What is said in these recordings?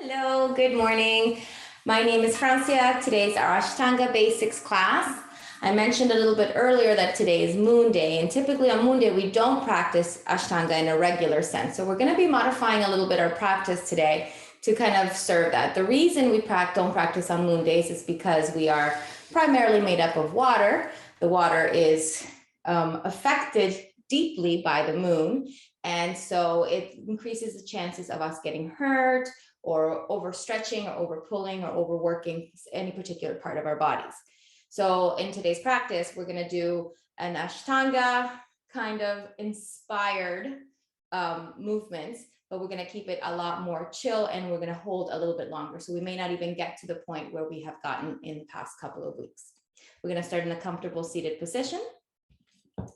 Hello, good morning. My name is Francia. Today's our Ashtanga basics class. I mentioned a little bit earlier that today is Moon Day, and typically on Moon Day we don't practice Ashtanga in a regular sense. So we're going to be modifying a little bit our practice today to kind of serve that. The reason we don't practice on Moon Days is because we are primarily made up of water. The water is affected deeply by the moon, and so it increases the chances of us getting hurt or overstretching or over pulling or overworking any particular part of our bodies. So in today's practice, we're going to do an Ashtanga kind of inspired movements, but we're going to keep it a lot more chill, and we're going to hold a little bit longer. So we may not even get to the point where we have gotten in the past couple of weeks. We're going to start in a comfortable seated position.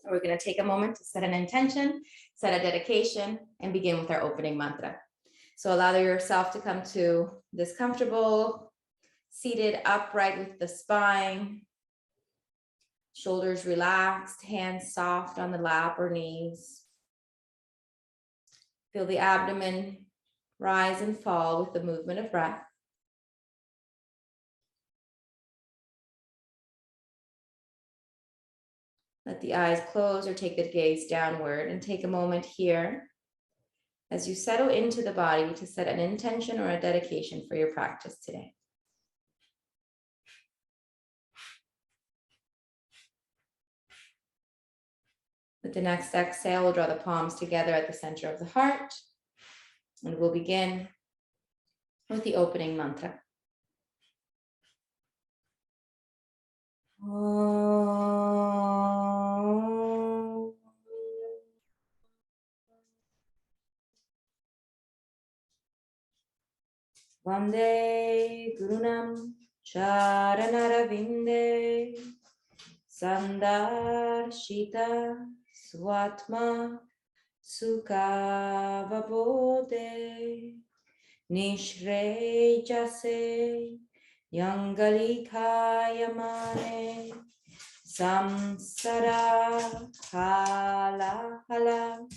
We're going to take a moment to set an intention, set a dedication, and begin with our opening mantra. So allow yourself to come to this comfortable, seated upright with the spine, shoulders relaxed, hands soft on the lap or knees. Feel the abdomen rise and fall with the movement of breath. Let the eyes close or take the gaze downward, and take a moment here as you settle into the body to set an intention or a dedication for your practice today. With the next exhale, we'll draw the palms together at the center of the heart, and we'll begin with the opening mantra. Vande Gurunam Charanarvinde Sandarshita Swatma Sukhavabode Nishrejase Yangalikayamane Samsara Hala Hala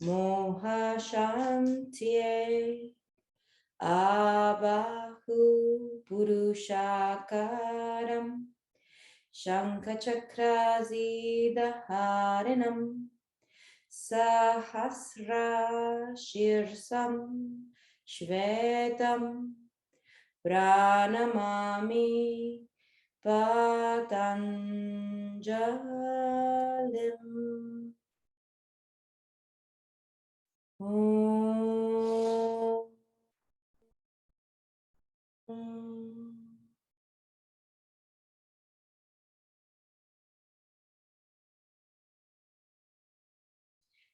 Mohashantie Abahu Purushakaram Shankachakrazidharinam Sahasra Shirsam Shvetam Pranamami Patanjalim.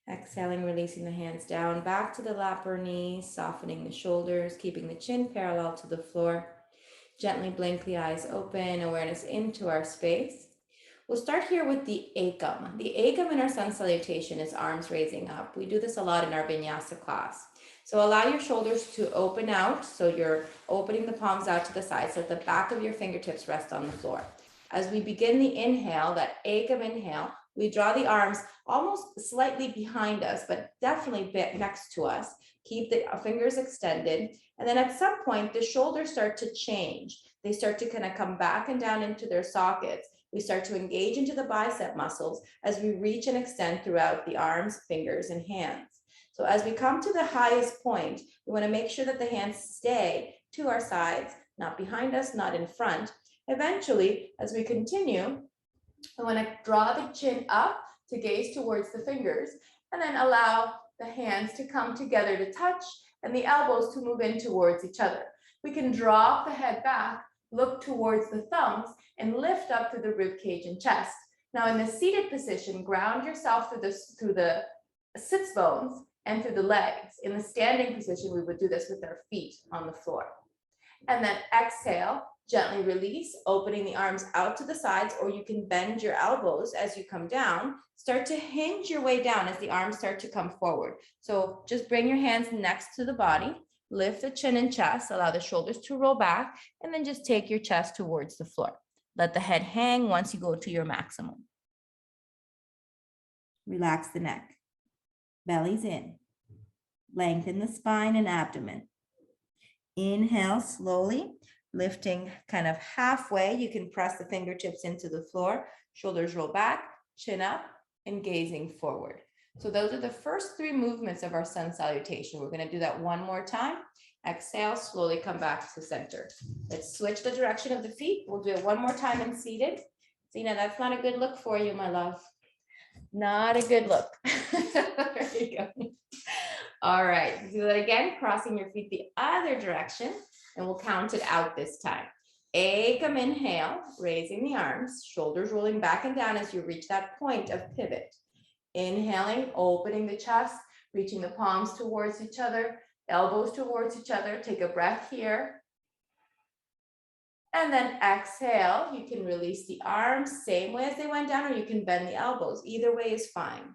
Exhaling, releasing the hands down, back to the lap or knees, softening the shoulders, keeping the chin parallel to the floor. Gently blink the eyes open, awareness into our space. We'll start here with the ekam. The ekam in our sun salutation is arms raising up. We do this a lot in our vinyasa class. So allow your shoulders to open out. So you're opening the palms out to the side so that the back of your fingertips rest on the floor. As we begin the inhale, that ekam inhale, we draw the arms almost slightly behind us, but definitely next to us. Keep the fingers extended. And then at some point, the shoulders start to change. They start to kind of come back and down into their sockets. We start to engage into the bicep muscles as we reach and extend throughout the arms, fingers, and hands. So as we come to the highest point, we want to make sure that the hands stay to our sides, not behind us, not in front. Eventually, as we continue, I want to draw the chin up to gaze towards the fingers, and then allow the hands to come together to touch and the elbows to move in towards each other. We can drop the head back, look towards the thumbs, and lift up through the rib cage and chest. Now in the seated position, ground yourself through the sits bones and through the legs. In the standing position, we would do this with our feet on the floor. And then exhale, gently release, opening the arms out to the sides, or you can bend your elbows as you come down. Start to hinge your way down as the arms start to come forward. So just bring your hands next to the body, lift the chin and chest, allow the shoulders to roll back, and then just take your chest towards the floor. Let the head hang once you go to your maximum. Relax the neck, belly's in. Lengthen the spine and abdomen. Inhale slowly, lifting kind of halfway. You can press the fingertips into the floor, shoulders roll back, chin up, and gazing forward. So those are the first three movements of our sun salutation. We're going to do that one more time. Exhale, slowly come back to center. Let's switch the direction of the feet. We'll do it one more time in seated. Zena, that's not a good look for you, my love. Not a good look. There you go. All right, do that again, crossing your feet the other direction, and we'll count it out this time. Ekam inhale, raising the arms, shoulders rolling back and down as you reach that point of pivot. Inhaling, opening the chest, reaching the palms towards each other, elbows towards each other. Take a breath here. And then exhale, you can release the arms, same way as they went down, or you can bend the elbows. Either way is fine.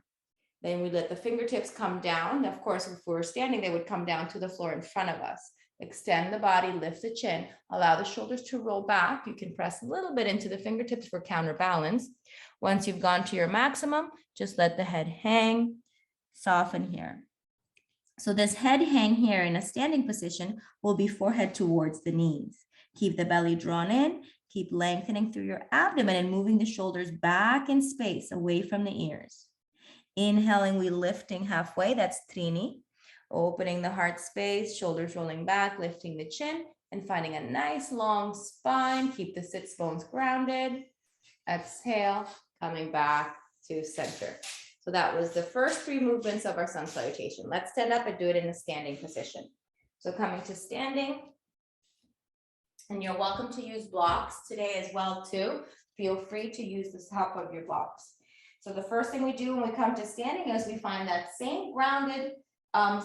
Then we let the fingertips come down. Of course, if we were standing, they would come down to the floor in front of us. Extend the body, lift the chin, allow the shoulders to roll back. You can press a little bit into the fingertips for counterbalance. Once you've gone to your maximum, just let the head hang, soften here. So this head hang here in a standing position will be forehead towards the knees. Keep the belly drawn in, keep lengthening through your abdomen and moving the shoulders back in space away from the ears. Inhaling, we lifting halfway, that's Trini. Opening the heart space, shoulders rolling back, lifting the chin, and finding a nice long spine. Keep the sits bones grounded. Exhale, coming back to center. So that was the first three movements of our sun salutation. Let's stand up and do it in a standing position. So coming to standing, and you're welcome to use blocks today as well too. Feel free to use the help of your blocks. So the first thing we do when we come to standing is we find that same grounded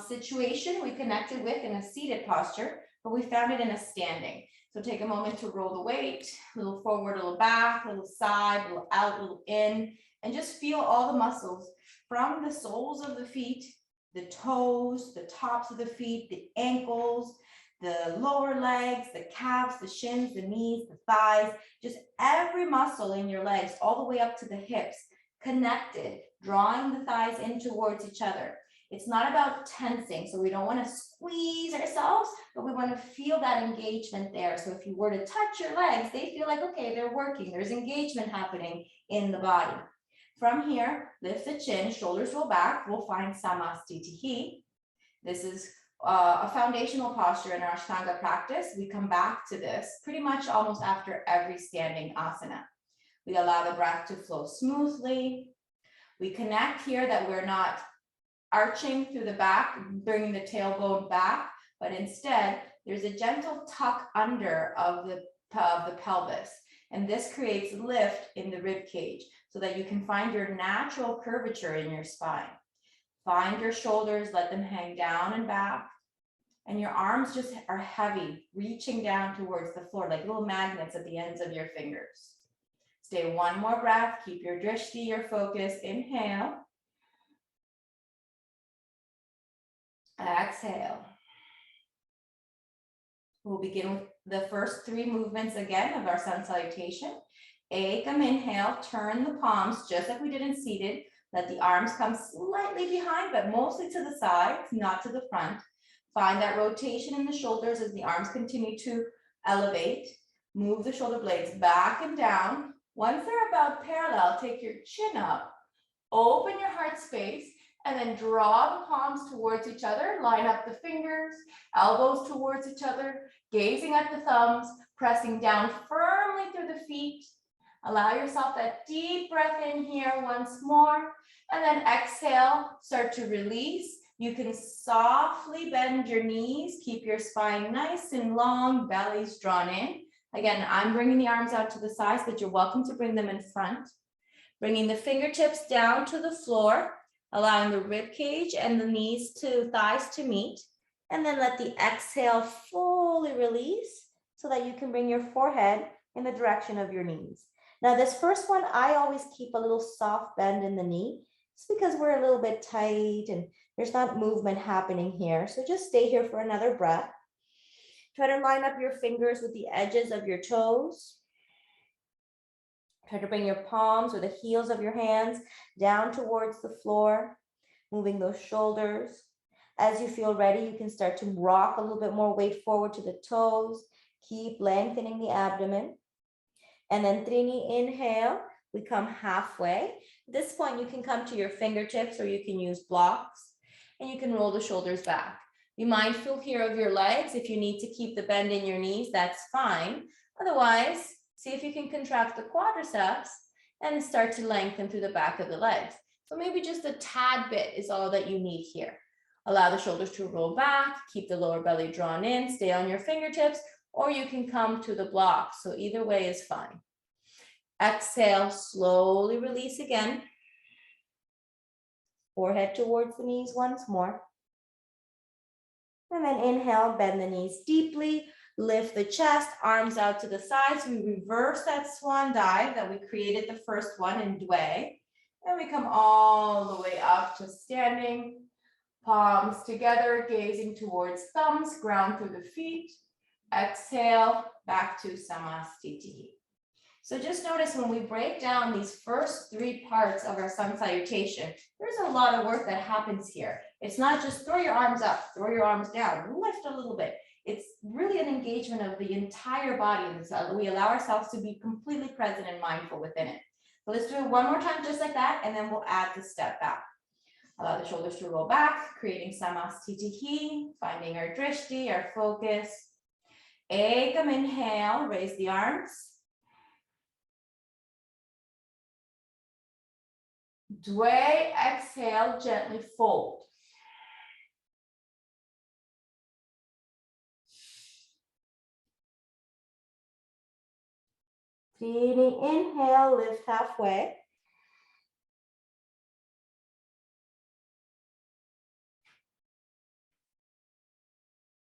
situation we connected with in a seated posture, but we found it in a standing. So take a moment to roll the weight, a little forward, a little back, a little side, a little out, a little in, and just feel all the muscles from the soles of the feet, the toes, the tops of the feet, the ankles, the lower legs, the calves, the shins, the knees, the thighs, just every muscle in your legs all the way up to the hips, connected, drawing the thighs in towards each other. It's not about tensing, so we don't want to squeeze ourselves, but we want to feel that engagement there. So if you were to touch your legs, they feel like, okay, they're working. There's engagement happening in the body. From here, lift the chin, shoulders roll back. We'll find Samastitihi. This is a foundational posture in our Ashtanga practice. We come back to this pretty much almost after every standing asana. We allow the breath to flow smoothly. We connect here that we're not arching through the back, bringing the tailbone back, but instead there's a gentle tuck under of the pelvis. And this creates lift in the rib cage so that you can find your natural curvature in your spine. Find your shoulders, let them hang down and back. And your arms just are heavy, reaching down towards the floor like little magnets at the ends of your fingers. Stay one more breath. Keep your drishti, your focus. Inhale. Exhale. We'll begin with the first three movements again of our sun salutation. Ekam inhale, turn the palms just like we did in seated. Let the arms come slightly behind, but mostly to the sides, not to the front. Find that rotation in the shoulders as the arms continue to elevate. Move the shoulder blades back and down. Once they're about parallel, take your chin up, open your heart space, and then draw the palms towards each other. Line up the fingers, elbows towards each other, gazing at the thumbs, pressing down firmly through the feet. Allow yourself that deep breath in here once more, and then exhale, start to release. You can softly bend your knees, keep your spine nice and long, belly's drawn in. Again, I'm bringing the arms out to the sides, but you're welcome to bring them in front. Bringing the fingertips down to the floor, allowing the rib cage and the knees to thighs to meet. And then let the exhale fully release so that you can bring your forehead in the direction of your knees. Now this first one, I always keep a little soft bend in the knee. It's because we're a little bit tight and there's not movement happening here. So just stay here for another breath. Try to line up your fingers with the edges of your toes. Try to bring your palms or the heels of your hands down towards the floor, moving those shoulders. As you feel ready, you can start to rock a little bit more weight forward to the toes. Keep lengthening the abdomen. And then Trini, inhale, we come halfway. At this point, you can come to your fingertips or you can use blocks and you can roll the shoulders back. Be mindful here of your legs. If you need to keep the bend in your knees, that's fine. Otherwise, see if you can contract the quadriceps and start to lengthen through the back of the legs. So maybe just a tad bit is all that you need here. Allow the shoulders to roll back, keep the lower belly drawn in, stay on your fingertips, or you can come to the blocks. So either way is fine. Exhale, slowly release again. Forehead towards the knees once more. And then inhale, bend the knees deeply, lift the chest, arms out to the sides. We reverse that swan dive that we created the first one in Dway. And we come all the way up to standing, palms together, gazing towards thumbs, ground through the feet. Exhale, back to Samastitihi. So just notice when we break down these first three parts of our sun salutation, there's a lot of work that happens here. It's not just throw your arms up, throw your arms down, lift a little bit. It's really an engagement of the entire body. And we allow ourselves to be completely present and mindful within it. So let's do it one more time just like that, and then we'll add the step back. Allow the shoulders to roll back, creating Samastitihi, finding our drishti, our focus. Ekam, inhale, raise the arms. Dway, exhale, gently fold. Trini, inhale, lift halfway.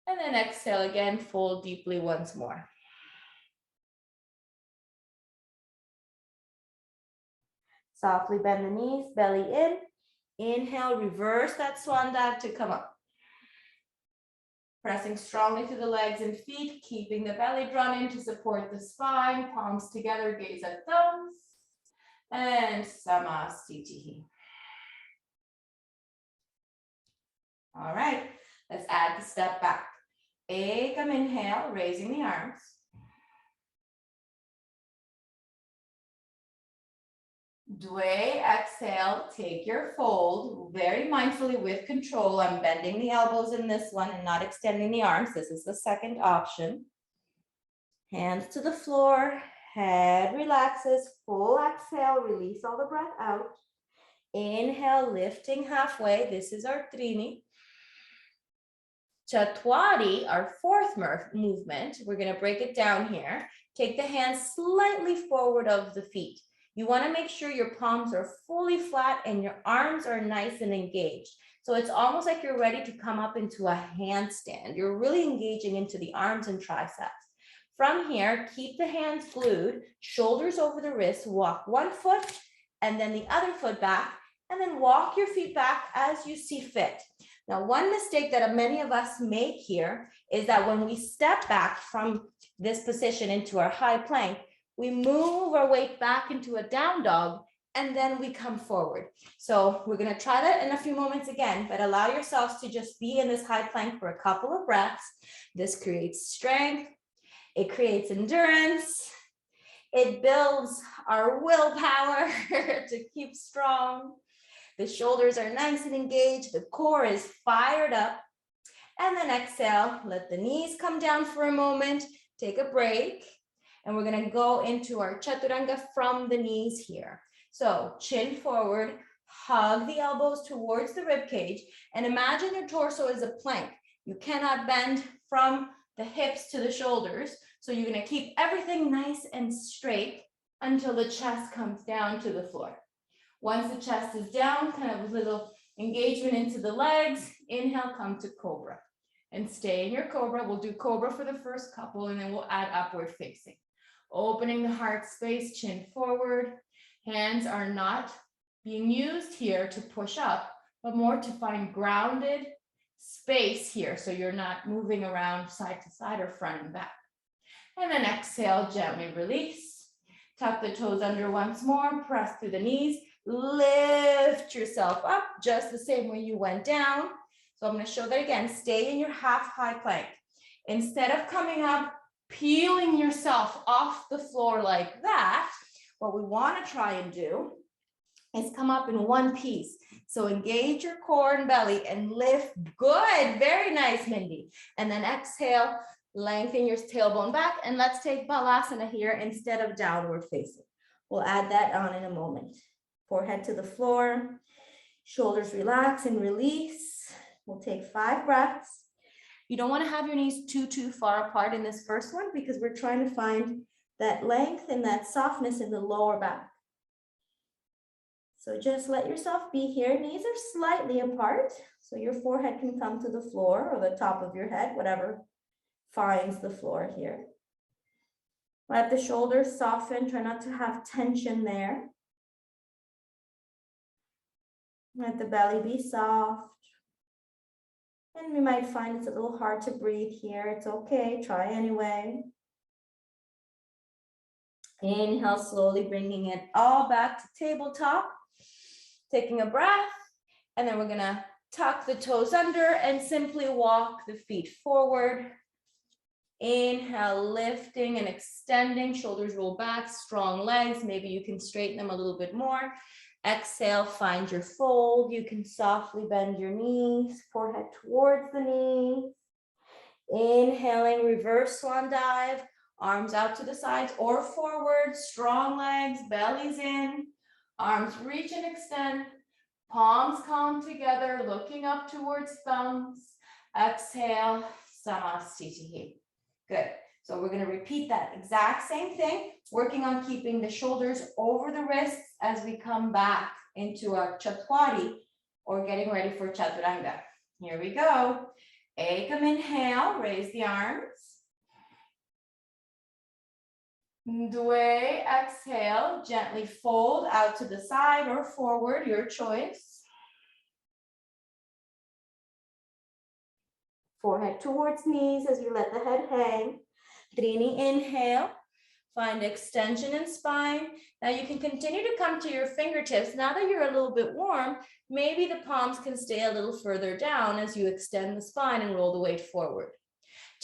And then exhale again, fold deeply once more. Softly bend the knees, belly in. Inhale, reverse that swan dive to come up. Pressing strongly to the legs and feet, keeping the belly drawn in to support the spine, palms together, gaze at thumbs. And Samastitihi. All right, let's add the step back. Ekam, inhale, raising the arms. Dway, exhale, take your fold, very mindfully with control. I'm bending the elbows in this one and not extending the arms. This is the second option. Hands to the floor, head relaxes, full exhale, release all the breath out. Inhale, lifting halfway. This is our Trini. Chatwari, our fourth movement. We're going to break it down here. Take the hands slightly forward of the feet. You want to make sure your palms are fully flat and your arms are nice and engaged. So it's almost like you're ready to come up into a handstand. You're really engaging into the arms and triceps. From here, keep the hands glued, shoulders over the wrists, walk one foot and then the other foot back, and then walk your feet back as you see fit. Now, one mistake that many of us make here is that when we step back from this position into our high plank, we move our weight back into a down dog, and then we come forward. So we're going to try that in a few moments again, but allow yourselves to just be in this high plank for a couple of breaths. This creates strength. It creates endurance. It builds our willpower to keep strong. The shoulders are nice and engaged. The core is fired up. And then exhale, let the knees come down for a moment. Take a break. And we're going to go into our chaturanga from the knees here. So chin forward, hug the elbows towards the rib cage, and imagine your torso is a plank. You cannot bend from the hips to the shoulders. So you're going to keep everything nice and straight until the chest comes down to the floor. Once the chest is down, kind of a little engagement into the legs. Inhale, come to cobra. And stay in your cobra. We'll do cobra for the first couple, and then we'll add upward facing. Opening the heart space, chin forward. Hands are not being used here to push up, but more to find grounded space here. So you're not moving around side to side or front and back. And then exhale, gently release. Tuck the toes under once more, press through the knees. Lift yourself up just the same way you went down. So I'm going to show that again. Stay in your half high plank. Instead of coming up, peeling yourself off the floor like that, what we want to try and do is come up in one piece. So engage your core and belly and lift. Good. Very nice, Mindy. And then exhale, lengthen your tailbone back. And let's take Balasana here instead of downward facing. We'll add that on in a moment. Forehead to the floor, shoulders relax and release. We'll take 5 breaths. You don't want to have your knees too far apart in this first one because we're trying to find that length and that softness in the lower back. So just let yourself be here. Knees are slightly apart, so your forehead can come to the floor or the top of your head, whatever finds the floor here. Let the shoulders soften. Try not to have tension there. Let the belly be soft. And we might find it's a little hard to breathe here. It's okay. Try anyway. Inhale, slowly bringing it all back to tabletop. Taking a breath. And then we're going to tuck the toes under and simply walk the feet forward. Inhale, lifting and extending. Shoulders roll back. Strong legs. Maybe you can straighten them a little bit more. Exhale, find your fold. You can softly bend your knees, forehead towards the knees. Inhaling, reverse swan dive, arms out to the sides or forward, strong legs, bellies in, arms reach and extend, palms come together, looking up towards thumbs. Exhale, Samastitihi. Good. So we're going to repeat that exact same thing, working on keeping the shoulders over the wrists as we come back into our Chaturanga or getting ready for Chaturanga. Here we go. Ekam, inhale, raise the arms. Dwe, exhale, gently fold out to the side or forward, your choice. Forehead towards knees as you let the head hang. Trini, inhale, find extension in spine. Now you can continue to come to your fingertips. Now that you're a little bit warm, maybe the palms can stay a little further down as you extend the spine and roll the weight forward.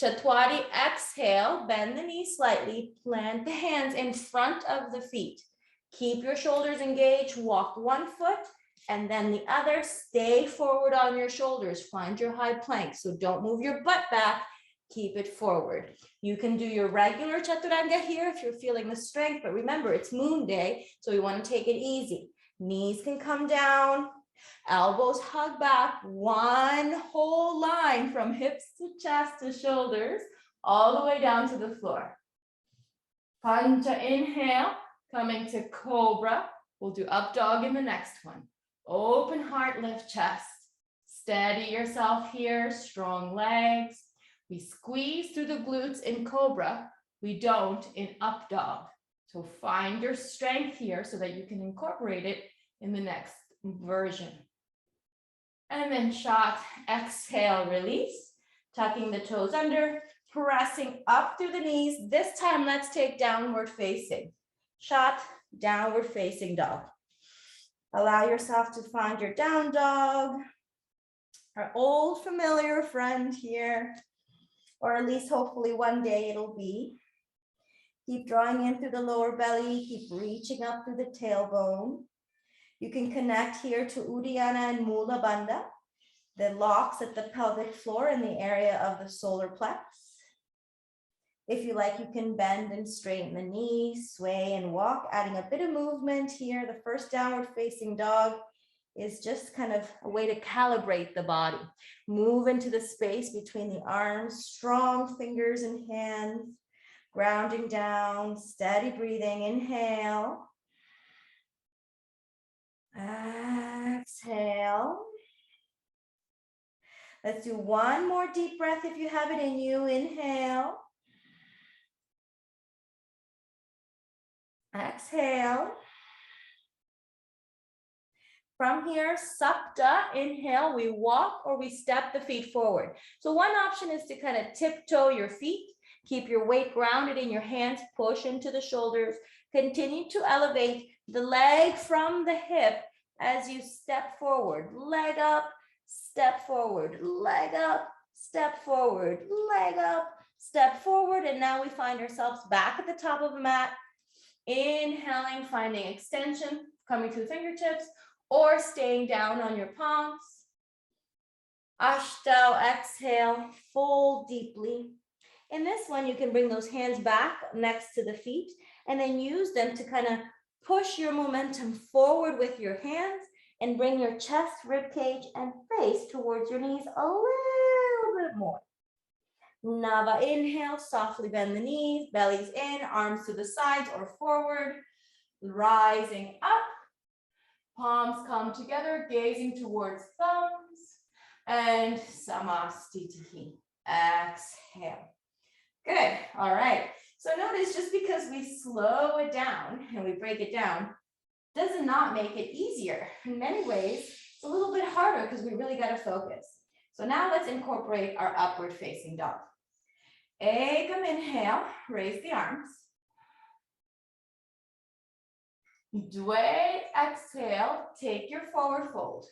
Chaturanga, exhale, bend the knees slightly, plant the hands in front of the feet. Keep your shoulders engaged, walk one foot and then the other, stay forward on your shoulders, find your high plank. So don't move your butt back, keep it forward. You can do your regular Chaturanga here if you're feeling the strength, but remember it's moon day, so we want to take it easy. Knees can come down, elbows hug back, one whole line from hips to chest to shoulders, all the way down to the floor. Pancha, inhale, coming to cobra. We'll do up dog in the next one. Open heart, lift chest. Steady yourself here, strong legs. We squeeze through the glutes in cobra. We don't in up dog. So find your strength here so that you can incorporate it in the next version. And then shot, exhale, release. Tucking the toes under, pressing up through the knees. This time, let's take downward facing. Shot, downward facing dog. Allow yourself to find your down dog, our old familiar friend here, or at least hopefully one day it'll be. Keep drawing in through the lower belly, keep reaching up through the tailbone. You can connect here to Uddiyana and Mula Bandha, the locks at the pelvic floor in the area of the solar plex. If you like, you can bend and straighten the knees, sway and walk, adding a bit of movement here. The first downward facing dog is just kind of a way to calibrate the body. Move into the space between the arms, strong fingers and hands, grounding down, steady breathing. Inhale. Exhale. Let's do one more deep breath if you have it in you. Inhale. Exhale. From here, Sapta, inhale, we walk or we step the feet forward. So one option is to kind of tiptoe your feet, keep your weight grounded in your hands, push into the shoulders, continue to elevate the leg from the hip as you step forward, leg up, step forward, leg up, step forward, leg up, step forward. And now we find ourselves back at the top of the mat. Inhaling, finding extension, coming to the fingertips, or staying down on your palms. Ashtanga, exhale, fold deeply. In this one, you can bring those hands back next to the feet and then use them to kind of push your momentum forward with your hands and bring your chest, rib cage, and face towards your knees a little bit more. Nava, inhale, softly bend the knees, bellies in, arms to the sides or forward, rising up. Palms come together, gazing towards thumbs, and samastitihi. Exhale. Good. All right. So notice just because we slow it down and we break it down does not make it easier. In many ways, it's a little bit harder because we really got to focus. So now let's incorporate our upward facing dog. Ekam, inhale, raise the arms. Dwe, exhale, take your forward fold.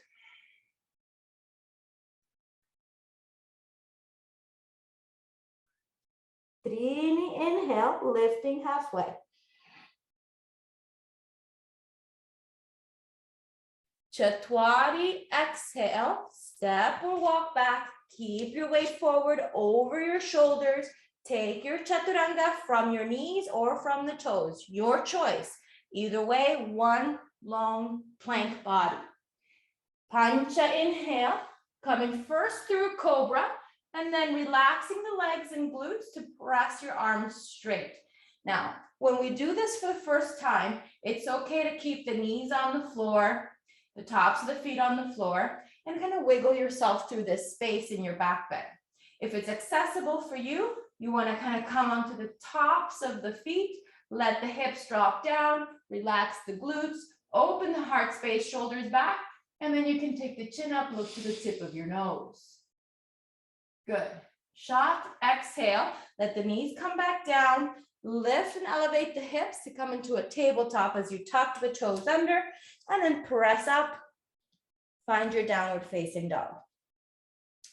Trini, inhale, lifting halfway. Chatwari, exhale, step or walk back. Keep your weight forward over your shoulders. Take your chaturanga from your knees or from the toes, your choice. Either way, one long plank body. Pancha, inhale, coming first through cobra, and then relaxing the legs and glutes to press your arms straight. Now, when we do this for the first time, it's okay to keep the knees on the floor, the tops of the feet on the floor, and kind of wiggle yourself through this space in your back bend. If it's accessible for you, you want to kind of come onto the tops of the feet, let the hips drop down, relax the glutes, open the heart space, shoulders back, and then you can take the chin up, look to the tip of your nose. Good. Shot, exhale, let the knees come back down, lift and elevate the hips to come into a tabletop as you tuck the toes under, and then press up, find your downward facing dog.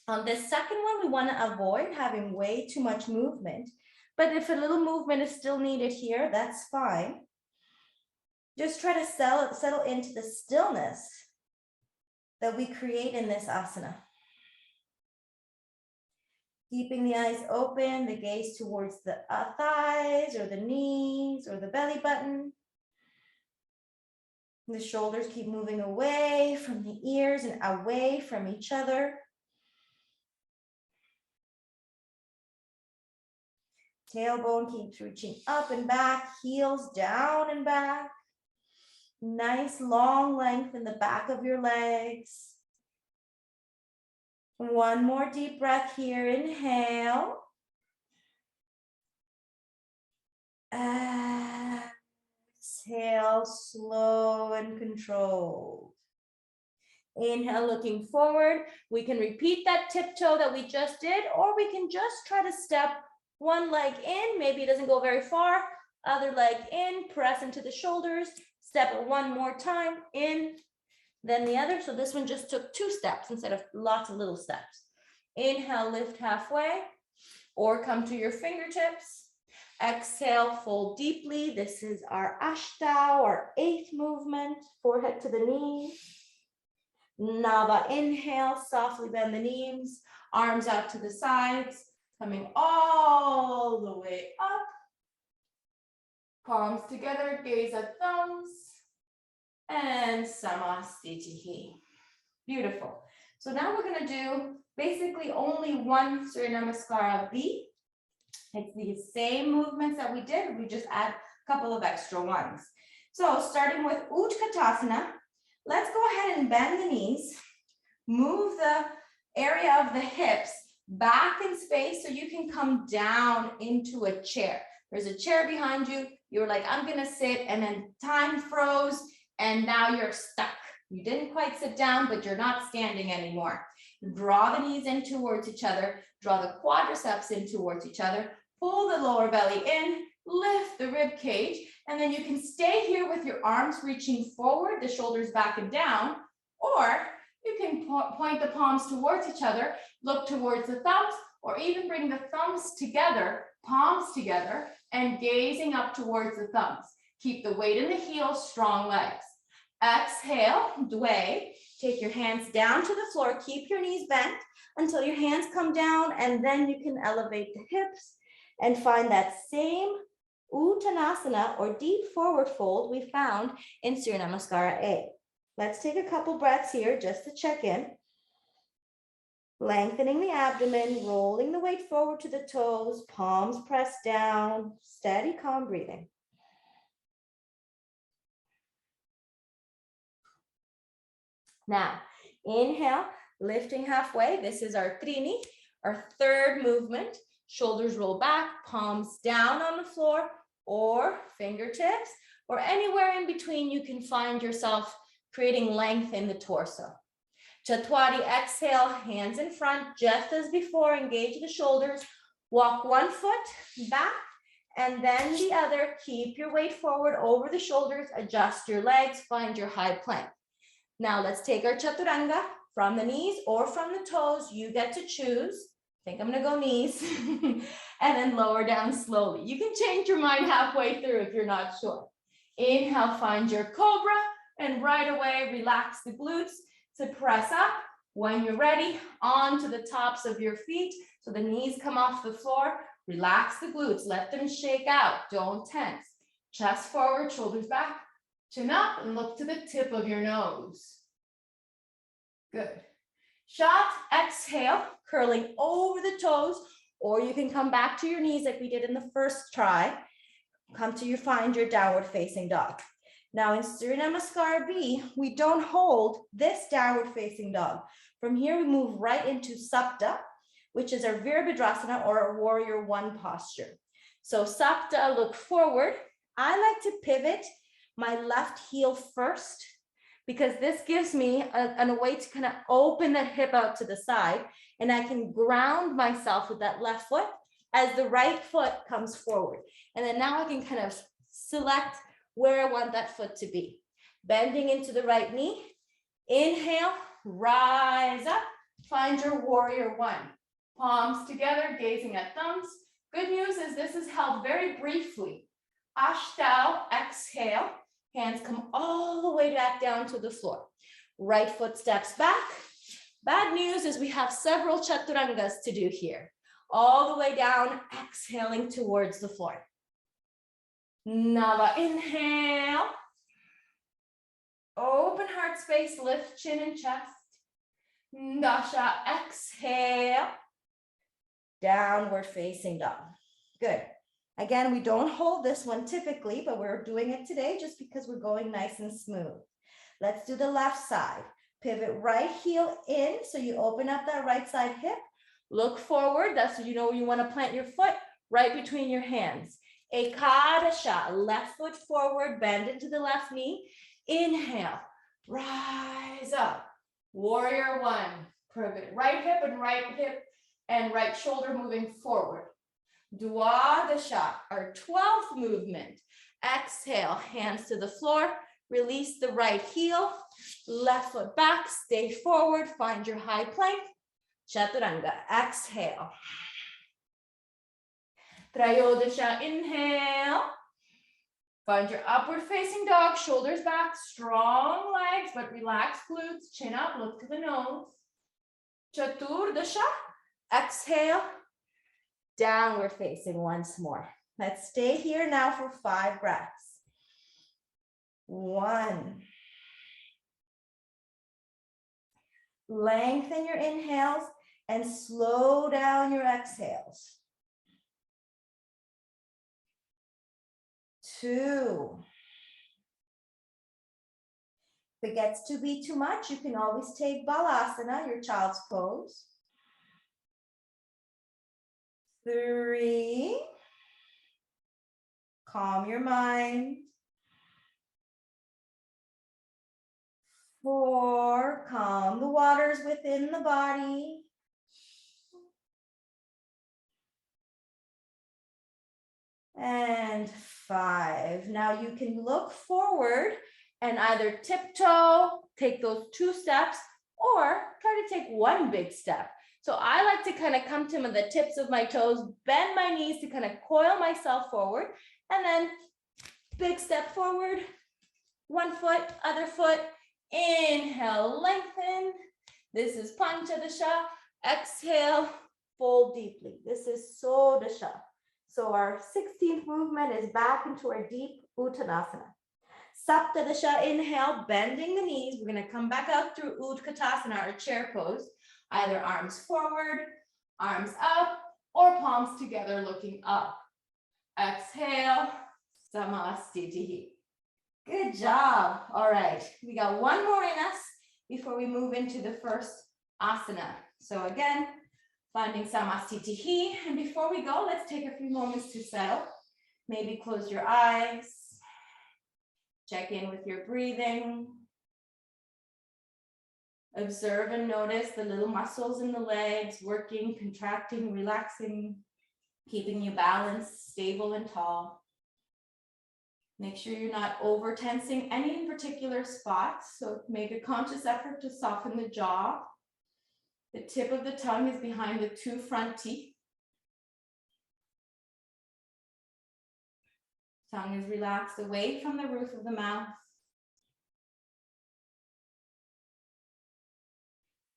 On this second one, we want to avoid having way too much movement, but if a little movement is still needed here, that's fine. Just try to settle into the stillness that we create in this asana. Keeping the eyes open, the gaze towards the thighs or the knees or the belly button. The shoulders keep moving away from the ears and away from each other. Tailbone keeps reaching up and back, heels down and back. Nice long length in the back of your legs. One more deep breath here, inhale. Exhale, slow and controlled. Inhale, looking forward. We can repeat that tiptoe that we just did, or we can just try to step one leg in. Maybe it doesn't go very far. Other leg in, press into the shoulders. Step it one more time, in, then the other. So this one just took 2 steps instead of lots of little steps. Inhale, lift halfway, or come to your fingertips. Exhale, fold deeply. This is our Ashtanga, our 8th movement, forehead to the knees. Nava, inhale, softly bend the knees, arms out to the sides, coming all the way up. Palms together, gaze at thumbs, and samastitihi. Beautiful. So now we're going to do basically only one Surya Namaskara B. It's the same movements that we did. We just add a couple of extra ones. So starting with Utkatasana, let's go ahead and bend the knees, move the area of the hips back in space so you can come down into a chair. There's a chair behind you. You're like, I'm going to sit, and then time froze, and now you're stuck. You didn't quite sit down, but you're not standing anymore. Draw the knees in towards each other. Draw the quadriceps in towards each other. Pull the lower belly in. Lift the rib cage. And then you can stay here with your arms reaching forward, the shoulders back and down. Or You can point the palms towards each other, look towards the thumbs, or even bring the thumbs together, palms together, and gazing up towards the thumbs. Keep the weight in the heels, strong legs. Exhale, dway. Take your hands down to the floor. Keep your knees bent until your hands come down, and then you can elevate the hips and find that same Uttanasana or deep forward fold we found in Surya Namaskara A. Let's take a couple breaths here just to check in. Lengthening the abdomen, rolling the weight forward to the toes, palms pressed down, steady, calm breathing. Now, inhale, lifting halfway. This is our Trini, our third movement. Shoulders roll back, palms down on the floor or fingertips, or anywhere in between you can find yourself creating length in the torso. Chatwari, exhale, hands in front, just as before, engage the shoulders. Walk one foot back and then the other. Keep your weight forward over the shoulders, adjust your legs, find your high plank. Now let's take our chaturanga from the knees or from the toes. You get to choose. I think I'm gonna go knees and then lower down slowly. You can change your mind halfway through if you're not sure. Inhale, find your cobra, and right away, relax the glutes to press up. When you're ready, onto the tops of your feet. So the knees come off the floor. Relax the glutes, let them shake out, don't tense. Chest forward, shoulders back, chin up, and look to the tip of your nose. Good. Shot, exhale, curling over the toes, or you can come back to your knees like we did in the first try. Come to find your downward facing dog. Now in Surya Namaskar B, we don't hold this downward facing dog. From here, we move right into Sapta, which is our Virabhadrasana or our warrior one posture. So Sapta, look forward. I like to pivot my left heel first because this gives me a way to kind of open the hip out to the side, and I can ground myself with that left foot as the right foot comes forward. And then now I can kind of select where I want that foot to be. Bending into the right knee. Inhale, rise up, find your warrior one. Palms together, gazing at thumbs. Good news is this is held very briefly. Ashtanga, exhale. Hands come all the way back down to the floor. Right foot steps back. Bad news is we have several chaturangas to do here. All the way down, exhaling towards the floor. Nava, inhale. Open heart space, lift chin and chest. Dasha, exhale. Downward facing dog. Good. Again, we don't hold this one typically, but we're doing it today just because we're going nice and smooth. Let's do the left side. Pivot right heel in, so you open up that right side hip. Look forward, that's what you know you want to plant your foot right between your hands. Ekadasha, left foot forward, bend into the left knee. Inhale, rise up. Warrior one, pivot right hip and right shoulder moving forward. Dwadasha, our 12th movement. Exhale, hands to the floor, release the right heel, left foot back, stay forward, find your high plank. Chaturanga, exhale. Trayodasha, inhale. Find your upward facing dog, shoulders back, strong legs, but relaxed glutes, chin up, look to the nose. Chaturdasha, exhale. Downward facing once more. Let's stay here now for 5 breaths. 1. Lengthen your inhales and slow down your exhales. 2. If it gets to be too much, you can always take Balasana, your child's pose. 3. Calm your mind. 4. Calm the waters within the body. And 5. Now you can look forward and either tiptoe, take those 2 steps, or try to take one big step. So I like to kind of come to the tips of my toes, bend my knees to kind of coil myself forward, and then big step forward, one foot, other foot, inhale, lengthen. This is Panchadasha. Exhale, fold deeply. This is Sodasha. So our 16th movement is back into our deep Uttanasana. Saptadasha, inhale, bending the knees. We're going to come back out through Utkatasana, our chair pose. Either arms forward, arms up, or palms together looking up. Exhale, Samastitihi. Good job. All right, we got one more in us before we move into the first asana. So again, finding Samastitihi. And before we go, let's take a few moments to settle. Maybe close your eyes. Check in with your breathing. Observe and notice the little muscles in the legs working, contracting, relaxing, keeping you balanced, stable, and tall. Make sure you're not over tensing any particular spots. So make a conscious effort to soften the jaw. The tip of the tongue is behind the two front teeth. Tongue is relaxed away from the roof of the mouth.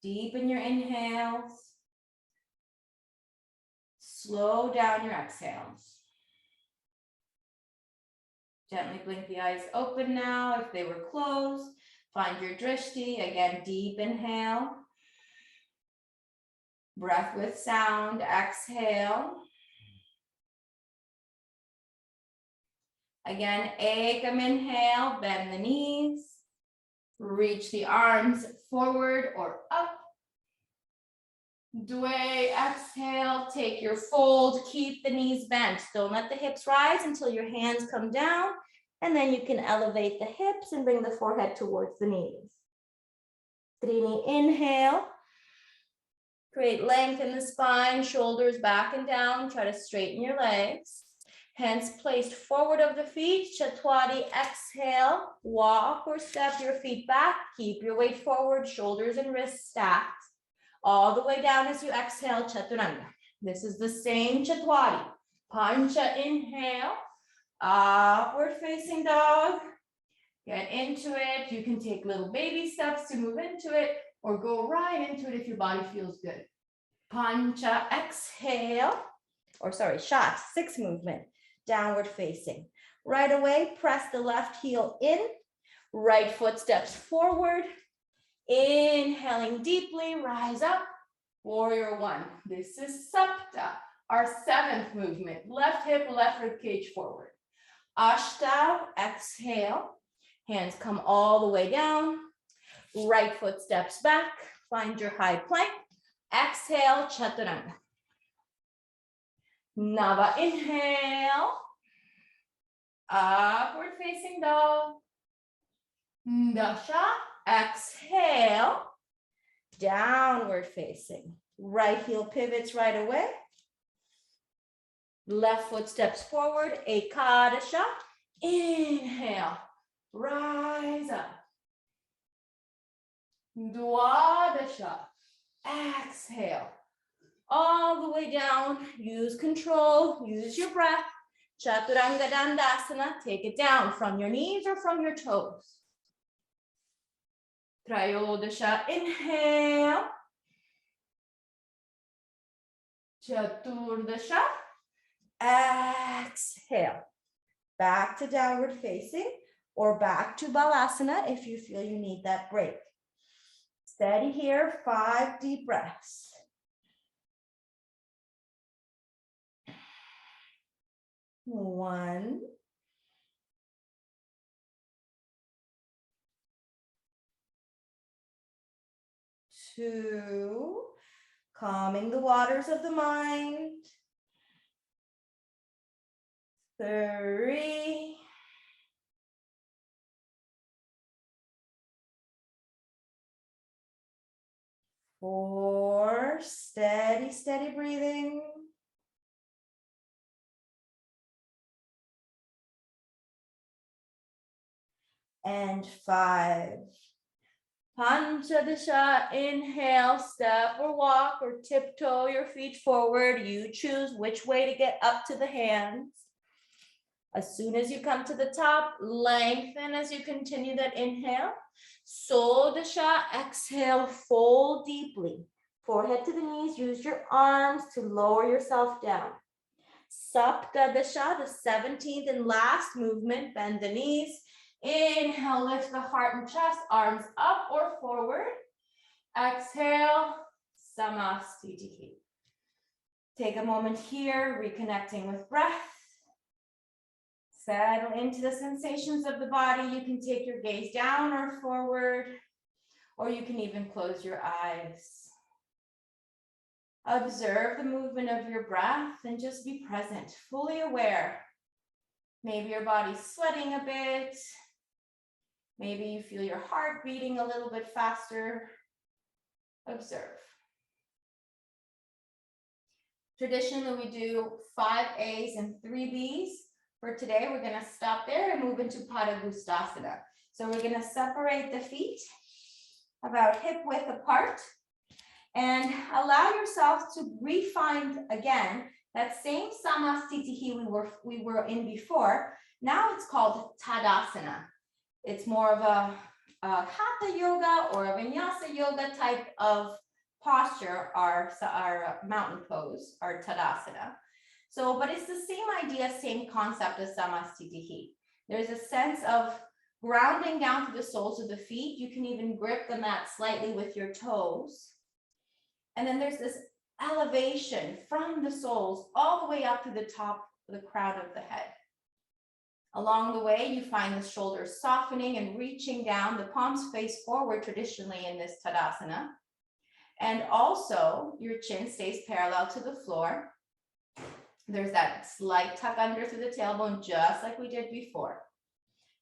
Deepen your inhales. Slow down your exhales. Gently blink the eyes open now if they were closed. Find your drishti. Again, deep inhale. Breath with sound. Exhale. Again, ekam inhale. Bend the knees. Reach the arms forward or up. Dwe, exhale, take your fold, keep the knees bent. Don't let the hips rise until your hands come down, and then you can elevate the hips and bring the forehead towards the knees. Trini, inhale. Create length in the spine, shoulders back and down. Try to straighten your legs. Hands placed forward of the feet. Chatwari, exhale. Walk or step your feet back. Keep your weight forward, shoulders and wrists stacked. All the way down as you exhale, Chaturanga. This is the same Chatwari. Pancha, inhale. Upward facing dog. Get into it. You can take little baby steps to move into it, or go right into it if your body feels good. Pancha, exhale. Shat, 6 movement. Downward facing. Right away, press the left heel in. Right foot steps forward. Inhaling deeply, rise up, warrior 1. This is Sapta, our 7th movement. Left hip, left rib cage forward. Ashta, exhale. Hands come all the way down. Right foot steps back. Find your high plank. Exhale, Chaturanga. Nava, inhale. Upward facing dog. Dasha, exhale, downward facing. Right heel pivots right away. Left foot steps forward, Ekadasha. Inhale, rise up. Dwadasha, exhale. All the way down, use control, use your breath. Chaturanga Dandasana, take it down from your knees or from your toes. Trayodasha, inhale. Chaturdasha, exhale. Back to downward facing or back to Balasana if you feel you need that break. Steady here, 5 deep breaths. One. 2, calming the waters of the mind. 3, 4, steady, steady breathing. And 5. Panchadasha, inhale, step or walk or tiptoe your feet forward. You choose which way to get up to the hands. As soon as you come to the top, lengthen as you continue that inhale. Sodasha, exhale, fold deeply. Forehead to the knees, use your arms to lower yourself down. Saptadasha, the 17th and last movement, bend the knees. Inhale, lift the heart and chest, arms up or forward. Exhale, Samastitihi. Take a moment here, reconnecting with breath. Settle into the sensations of the body. You can take your gaze down or forward, or you can even close your eyes. Observe the movement of your breath and just be present, fully aware. Maybe your body's sweating a bit. Maybe you feel your heart beating a little bit faster. Observe. Traditionally, we do 5 A's and 3 B's. For today, we're going to stop there and move into Padangusthasana. So we're going to separate the feet about hip width apart and allow yourself to re-find again that same Samastitihi we were in before. Now it's called Tadasana. It's more of a Hatha yoga or a Vinyasa yoga type of posture, our mountain pose, our Tadasana. So, but it's the same idea, same concept as Samastitihi. There's a sense of grounding down to the soles of the feet. You can even grip the mat slightly with your toes. And then there's this elevation from the soles all the way up to the top of the crown of the head. Along the way, you find the shoulders softening and reaching down, the palms face forward traditionally in this Tadasana. And also your chin stays parallel to the floor. There's that slight tuck under through the tailbone, just like we did before.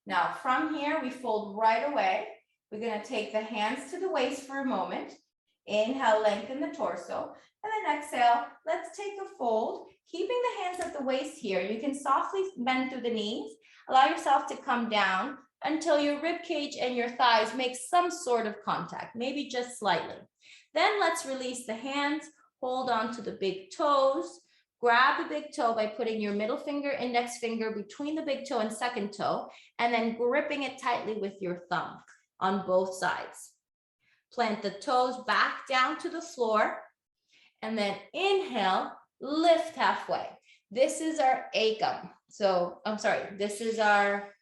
Now from here, we fold right away. We're going to take the hands to the waist for a moment. Inhale, lengthen the torso, and then exhale. Let's take a fold, keeping the hands at the waist here. You can softly bend through the knees. Allow yourself to come down until your rib cage and your thighs make some sort of contact, maybe just slightly. Then let's release the hands, hold on to the big toes. Grab the big toe by putting your middle finger, index finger between the big toe and second toe, and then gripping it tightly with your thumb on both sides. Plant the toes back down to the floor, and then inhale, lift halfway. This is our ekam. This is our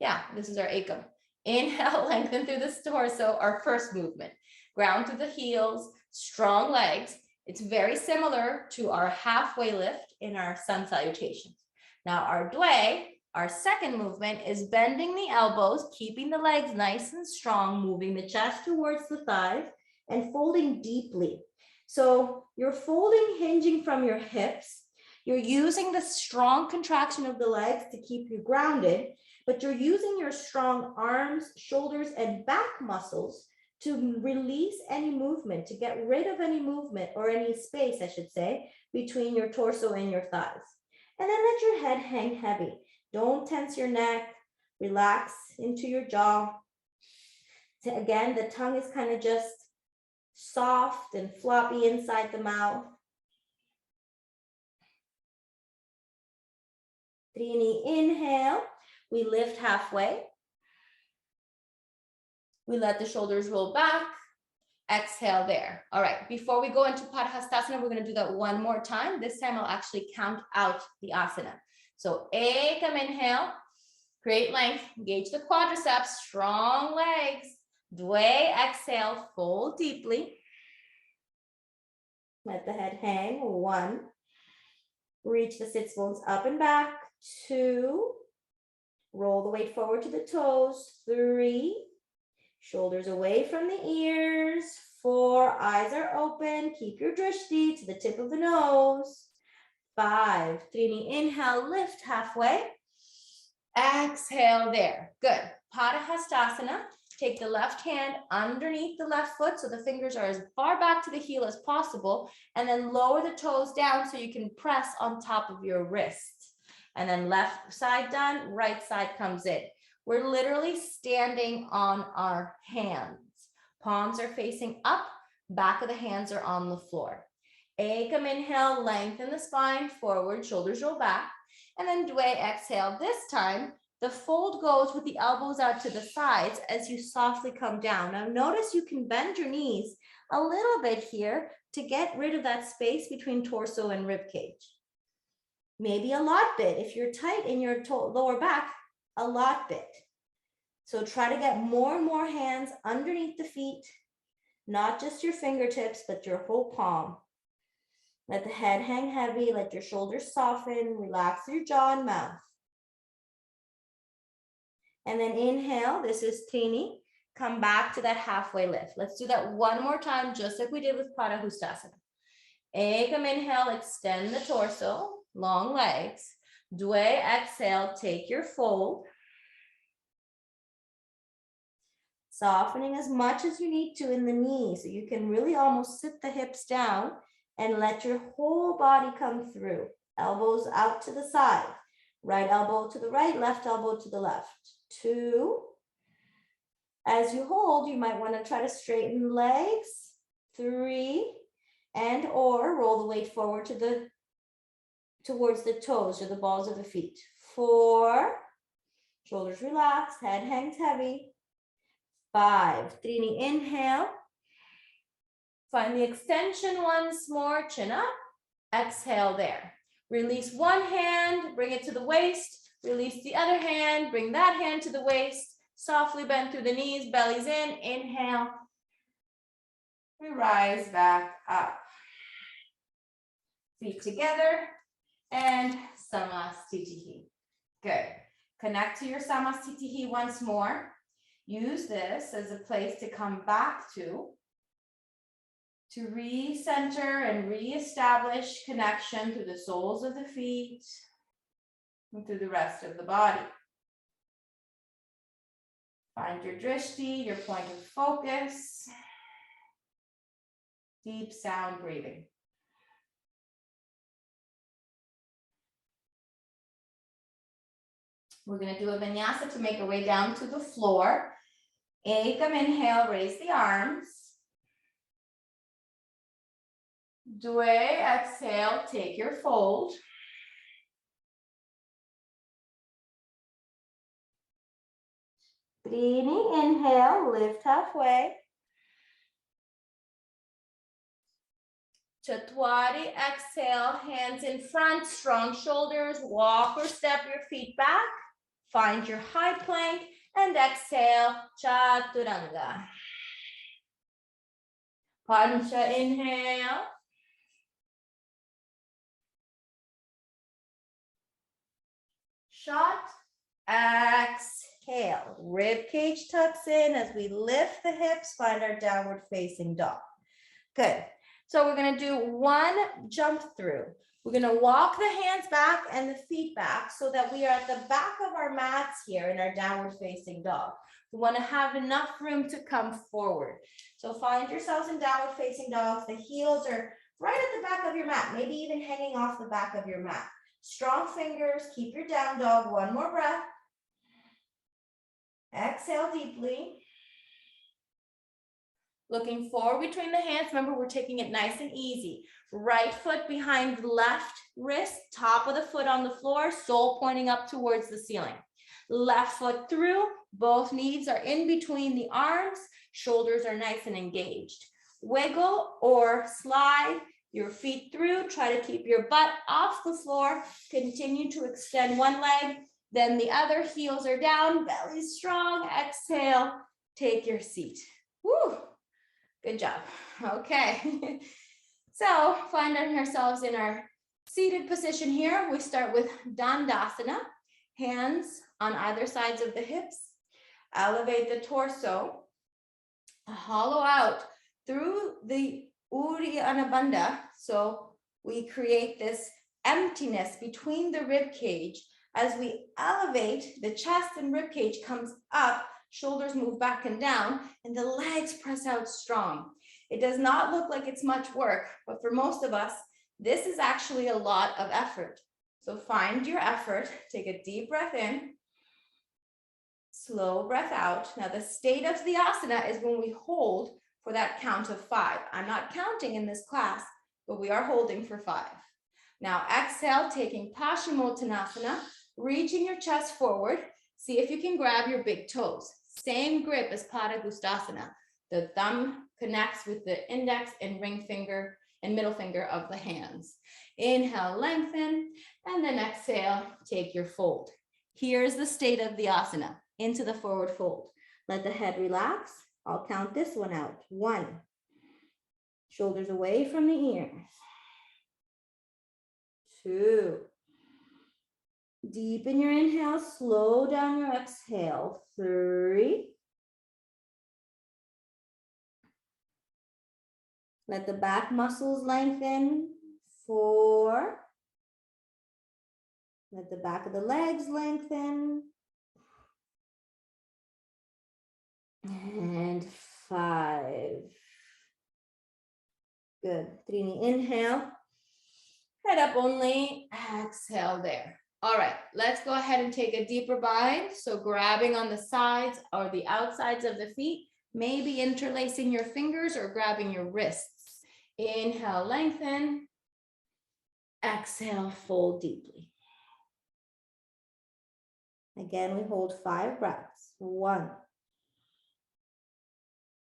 ekam. Inhale, lengthen through the torso, our first movement. Ground through the heels, strong legs. It's very similar to our halfway lift in our sun salutations. Now our dway, our second movement, is bending the elbows, keeping the legs nice and strong, moving the chest towards the thighs and folding deeply. So you're folding, hinging from your hips. You're using the strong contraction of the legs to keep you grounded, but you're using your strong arms, shoulders, and back muscles to release any movement, to get rid of any movement or any space, I should say, between your torso and your thighs. And then let your head hang heavy. Don't tense your neck, relax into your jaw. So again, the tongue is kind of just soft and floppy inside the mouth. Trini, inhale, we lift halfway. We let the shoulders roll back. Exhale there. All right, before we go into Padhastasana, we're going to do that one more time. This time I'll actually count out the asana. So ekam, inhale, create length, engage the quadriceps, strong legs. Dway, exhale, fold deeply. Let the head hang. 1. Reach the sits bones up and back. 2. Roll the weight forward to the toes. 3. Shoulders away from the ears. 4. Eyes are open. Keep your drishti to the tip of the nose. 5. Trini, inhale, lift halfway. Exhale there. Good. Padhastasana. Take the left hand underneath the left foot so the fingers are as far back to the heel as possible, and then lower the toes down so you can press on top of your wrist. And then left side done, right side comes in. We're literally standing on our hands. Palms are facing up, back of the hands are on the floor. Ekam, inhale, lengthen the spine forward, shoulders roll back. And then Dwe, exhale. This time, the fold goes with the elbows out to the sides as you softly come down. Now notice you can bend your knees a little bit here to get rid of that space between torso and rib cage. Maybe a lot bit. If you're tight in your lower back, a lot bit. So try to get more and more hands underneath the feet, not just your fingertips, but your whole palm. Let the head hang heavy, let your shoulders soften, relax your jaw and mouth. And then inhale, this is Trini. Come back to that halfway lift. Let's do that one more time, just like we did with Padahustasana. Ekam, inhale, extend the torso, long legs. Dwe, exhale, take your fold. Softening as much as you need to in the knees, so you can really almost sit the hips down and let your whole body come through. Elbows out to the side. Right elbow to the right, left elbow to the left. 2. As you hold, you might want to try to straighten the legs. 3, and or roll the weight forward towards the toes or the balls of the feet. 4, shoulders relaxed, head hangs heavy. 5, Trini, inhale. Find the extension once more, chin up. Exhale there. Release one hand, bring it to the waist. Release the other hand, bring that hand to the waist. Softly bend through the knees, bellies in. Inhale. We rise back up. Feet together and Samastitihi. Good. Connect to your Samastitihi once more. Use this as a place to come back to recenter and reestablish connection through the soles of the feet and through the rest of the body. Find your drishti, your point of focus. Deep sound breathing. We're going to do a vinyasa to make our way down to the floor. Ekam, inhale, raise the arms. Dwe, exhale, take your fold. Trini, inhale, lift halfway. Chatwari, exhale, hands in front, strong shoulders, walk or step your feet back. Find your high plank and exhale, Chaturanga. Pancha, inhale. Shot, exhale. Rib cage tucks in as we lift the hips, find our downward facing dog. Good. So we're going to do one jump through. We're going to walk the hands back and the feet back so that we are at the back of our mats here in our downward facing dog. We want to have enough room to come forward. So find yourselves in downward facing dogs. The heels are right at the back of your mat, maybe even hanging off the back of your mat. Strong fingers, keep your down dog. One more breath. Exhale deeply. Looking forward between the hands. Remember, we're taking it nice and easy. Right foot behind left wrist, top of the foot on the floor, sole pointing up towards the ceiling. Left foot through, both knees are in between the arms, shoulders are nice and engaged. Wiggle or slide your feet through, try to keep your butt off the floor, continue to extend one leg, then the other, heels are down, belly strong, exhale, take your seat. Woo. Good job. Okay. So find ourselves in our seated position here. We start with Dandasana, hands on either sides of the hips. Elevate the torso. Hollow out through the Uddiyana Bandha. So we create this emptiness between the rib cage. As we elevate, the chest and rib cage comes up, shoulders move back and down, and the legs press out strong. It does not look like it's much work, but for most of us, this is actually a lot of effort. So find your effort, take a deep breath in, Slow breath out. Now the state of the asana is when we hold for that count of 5. I'm not counting in this class, but we are holding for 5. Now exhale, taking Paschimottanasana, reaching your chest forward. See if you can grab your big toes. Same grip as Padangustasana. The thumb connects with the index and ring finger and middle finger of the hands. Inhale, lengthen, and then exhale, take your fold. Here's the state of the asana, into the forward fold. Let the head relax. I'll count this one out. 1. Shoulders away from the ears. 2. Deepen your inhale, slow down your exhale. 3. Let the back muscles lengthen. 4. Let the back of the legs lengthen. And 5. Good. Trini, inhale. Head up only. Exhale there. All right, let's go ahead and take a deeper bind. So grabbing on the sides or the outsides of the feet, maybe interlacing your fingers or grabbing your wrists. Inhale, lengthen. Exhale, fold deeply. Again, we hold 5 breaths. 1.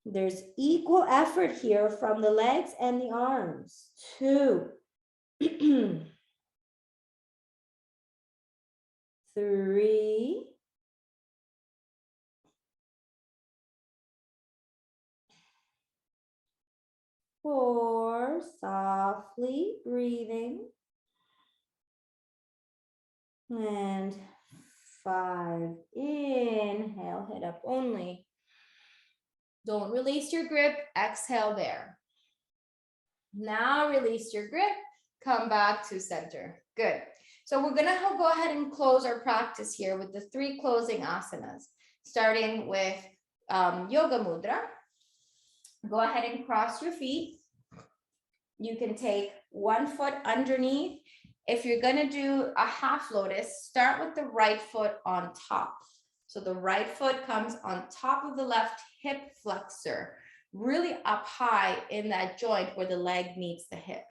There's equal effort here from the legs and the arms. 2. 3. 4. Softly breathing. And 5. Inhale, head up only. Don't release your grip. Exhale there. Now release your grip. Come back to center. Good. So we're going to go ahead and close our practice here with the 3 closing asanas, starting with yoga mudra. Go ahead and cross your feet. You can take 1 foot underneath. If you're going to do a half lotus, start with the right foot on top. So the right foot comes on top of the left hip flexor, really up high in that joint where the leg meets the hip.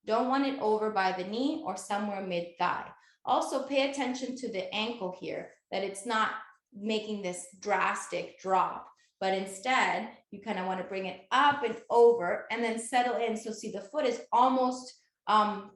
Don't want it over by the knee or somewhere mid-thigh. Also pay attention to the ankle here, that it's not making this drastic drop, but instead you kind of want to bring it up and over and then settle in. So see, the foot is almost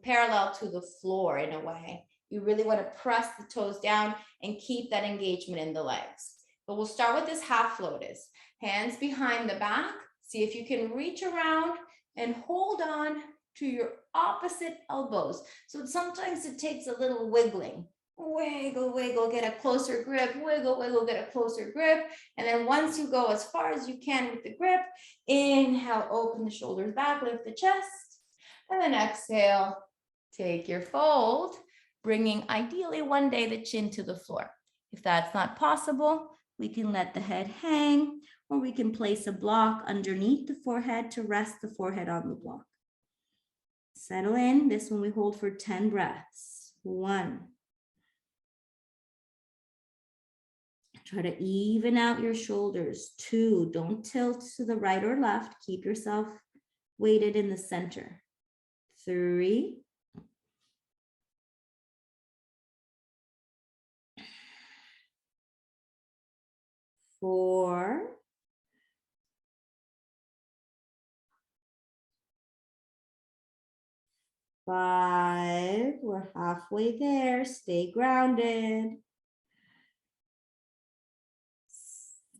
parallel to the floor in a way. You really want to press the toes down and keep that engagement in the legs. But we'll start with this half lotus. Hands behind the back. See if you can reach around and hold on to your opposite elbows. So sometimes it takes a little wiggling. Wiggle, wiggle, get a closer grip. Wiggle, wiggle, get a closer grip. And then once you go as far as you can with the grip, inhale, open the shoulders back, lift the chest. And then exhale, take your fold, bringing ideally one day the chin to the floor. If that's not possible, we can let the head hang, or we can place a block underneath the forehead to rest the forehead on the block. Settle in. This one we hold for 10 breaths. 1. Try to even out your shoulders. 2. Don't tilt to the right or left. Keep yourself weighted in the center. 3. 4. 5. We're halfway there. Stay grounded.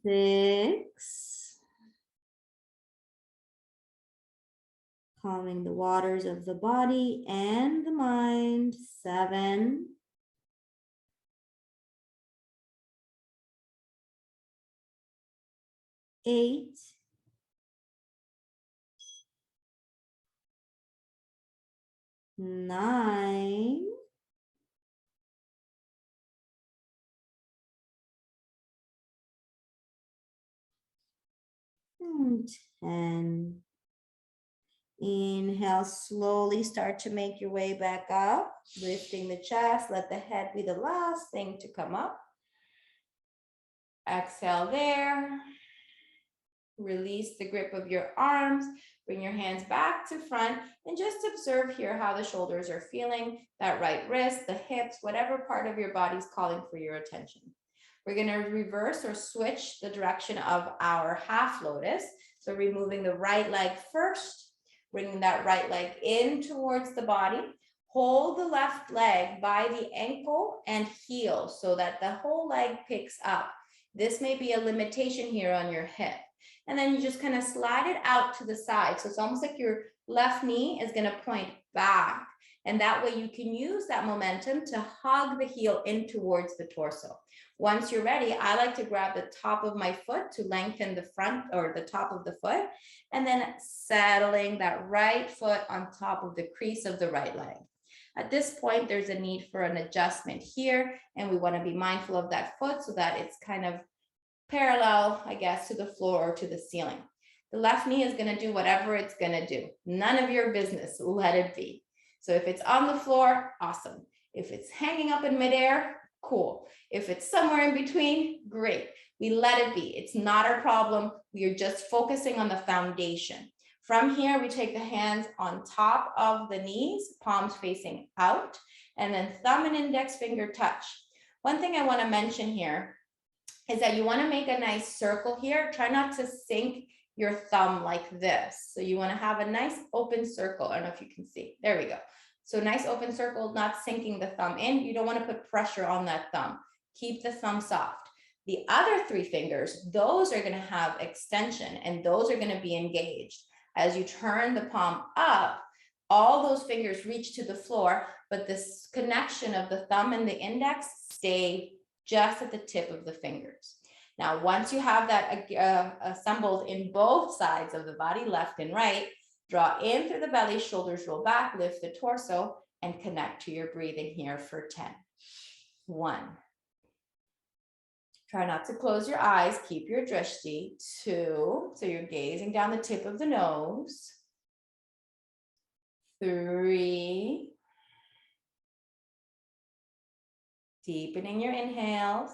6. Calming the waters of the body and the mind. 7. 8. 9. And 10. Inhale, slowly start to make your way back up, lifting the chest. Let the head be the last thing to come up. Exhale there. Release the grip of your arms. Bring your hands back to front and just observe here how the shoulders are feeling, that right wrist, the hips, whatever part of your body is calling for your attention. We're going to reverse or switch the direction of our half lotus. So removing the right leg first, bringing that right leg in towards the body. Hold the left leg by the ankle and heel so that the whole leg picks up. This may be a limitation here on your hip. And then you just kind of slide it out to the side. So it's almost like your left knee is going to point back. And that way you can use that momentum to hug the heel in towards the torso. Once you're ready, I like to grab the top of my foot to lengthen the front or the top of the foot, and then settling that right foot on top of the crease of the right leg. At this point, there's a need for an adjustment here, and we want to be mindful of that foot so that it's kind of parallel, I guess, to the floor or to the ceiling. The left knee is going to do whatever it's going to do. None of your business. Let it be. So if it's on the floor, awesome. If it's hanging up in midair, cool. If it's somewhere in between, great. We let it be. It's not our problem. We are just focusing on the foundation. From here, we take the hands on top of the knees, palms facing out, and then thumb and index finger touch. One thing I want to mention here is that you want to make a nice circle here. Try not to sink your thumb like this. So you want to have a nice open circle. I don't know if you can see. There we go. So nice open circle, not sinking the thumb in. You don't want to put pressure on that thumb. Keep the thumb soft. The other three fingers, those are going to have extension and those are going to be engaged. As you turn the palm up, all those fingers reach to the floor, but this connection of the thumb and the index stay just at the tip of the fingers. Now, once you have that assembled in both sides of the body, left and right, draw in through the belly, shoulders roll back, lift the torso, and connect to your breathing here for 10. 1. Try not to close your eyes, keep your drishti. 2, so you're gazing down the tip of the nose. 3, deepening your inhales.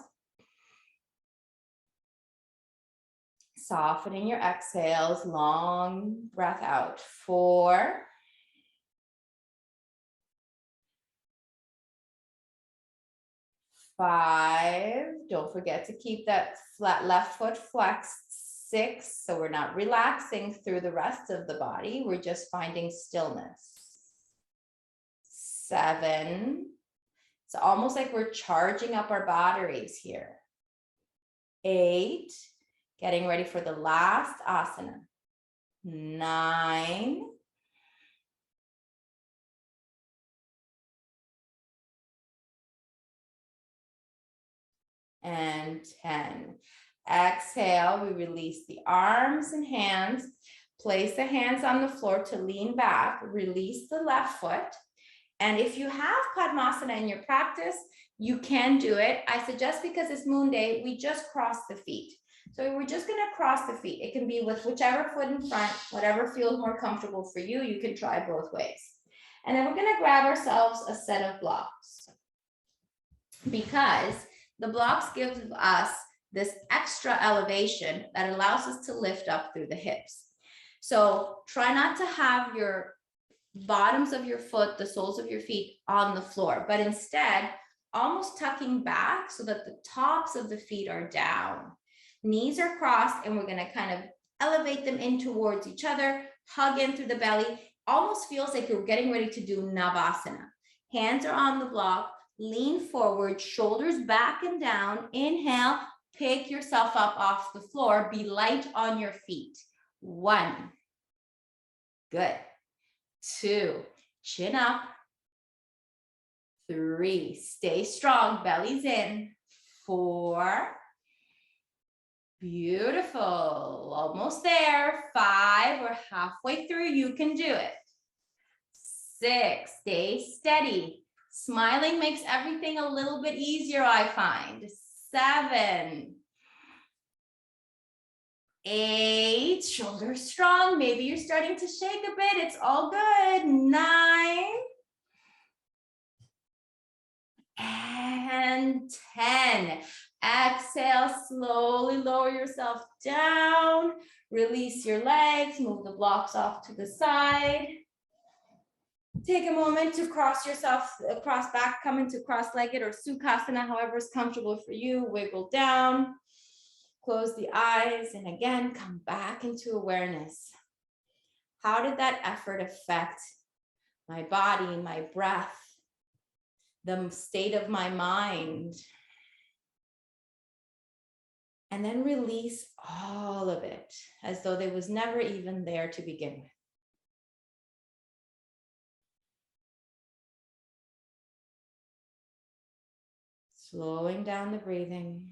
Softening your exhales, long breath out. 4. 5. Don't forget to keep that flat left foot flexed. 6. So we're not relaxing through the rest of the body. We're just finding stillness. 7. It's almost like we're charging up our batteries here. 8. Getting ready for the last asana. 9. And 10. Exhale, we release the arms and hands. Place the hands on the floor to lean back. Release the left foot. And if you have Padmasana in your practice, you can do it. I suggest, because it's moon day, we just cross the feet. So we're just going to cross the feet. It can be with whichever foot in front, whatever feels more comfortable for you. You can try both ways. And then we're going to grab ourselves a set of blocks, because the blocks give us this extra elevation that allows us to lift up through the hips. So try not to have your bottoms of your foot, the soles of your feet on the floor, but instead almost tucking back so that the tops of the feet are down. Knees are crossed, and we're going to kind of elevate them in towards each other, hug in through the belly. Almost feels like you're getting ready to do Navasana. Hands are on the block, lean forward, shoulders back and down. Inhale, pick yourself up off the floor, be light on your feet. 1. Good. 2, chin up. 3, stay strong, belly's in. 4, beautiful, almost there. 5, we're halfway through, you can do it. 6, stay steady. Smiling makes everything a little bit easier, I find. 7, 8, shoulders strong. Maybe you're starting to shake a bit. It's all good. 9, and 10. Exhale, slowly lower yourself down. Release your legs, move the blocks off to the side. Take a moment to cross yourself, cross back, come into cross-legged or sukhasana, however is comfortable for you. Wiggle down, close the eyes, and again, come back into awareness. How did that effort affect my body, my breath, the state of my mind? And then release all of it as though there was never even there to begin with. Slowing down the breathing,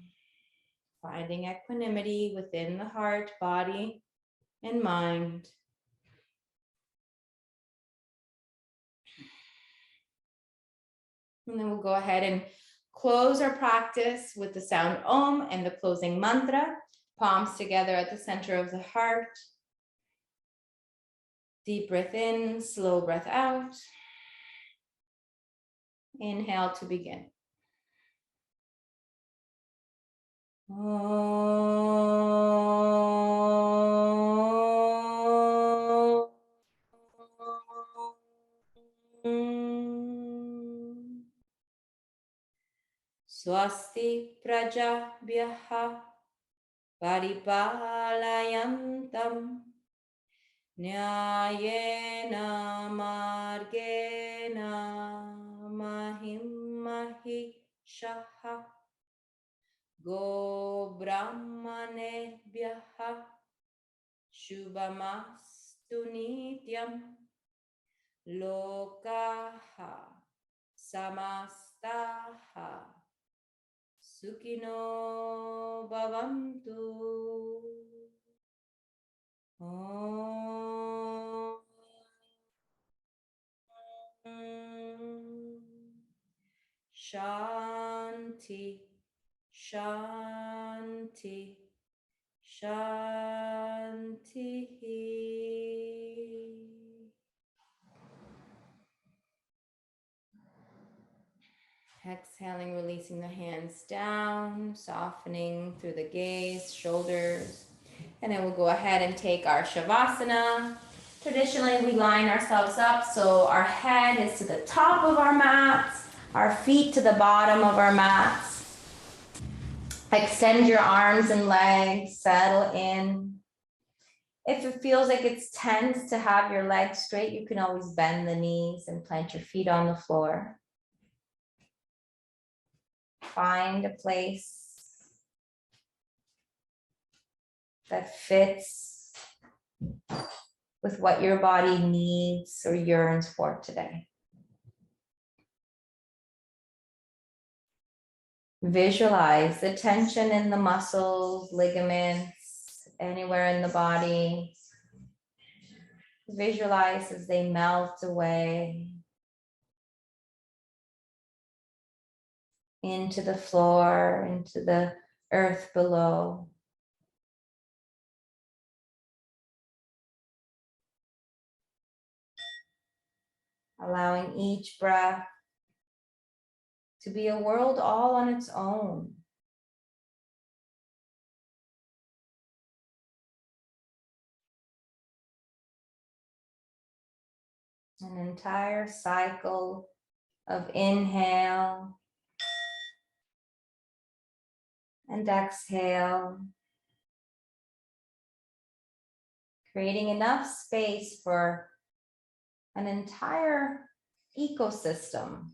finding equanimity within the heart, body, and mind. And then we'll go ahead and close our practice with the sound Om and the closing mantra. Palms together at the center of the heart. Deep breath in, slow breath out. Inhale to begin. Swasti prajabhyaha paripalayantam nyayena margena mahim mahishaha go brahmanebhyaha shubhamastu nityam lokaha samastaha Sukhino bhavantu. Om. Shanti, Shanti, Shanti. Exhaling, releasing the hands down, softening through the gaze, shoulders. And then we'll go ahead and take our Shavasana. Traditionally, we line ourselves up so our head is to the top of our mats, our feet to the bottom of our mats. Extend your arms and legs, settle in. If it feels like it's tense to have your legs straight, you can always bend the knees and plant your feet on the floor. Find a place that fits with what your body needs or yearns for today. Visualize the tension in the muscles, ligaments, anywhere in the body. Visualize as they melt away into the floor, into the earth below. Allowing each breath to be a world all on its own. An entire cycle of inhale and exhale, creating enough space for an entire ecosystem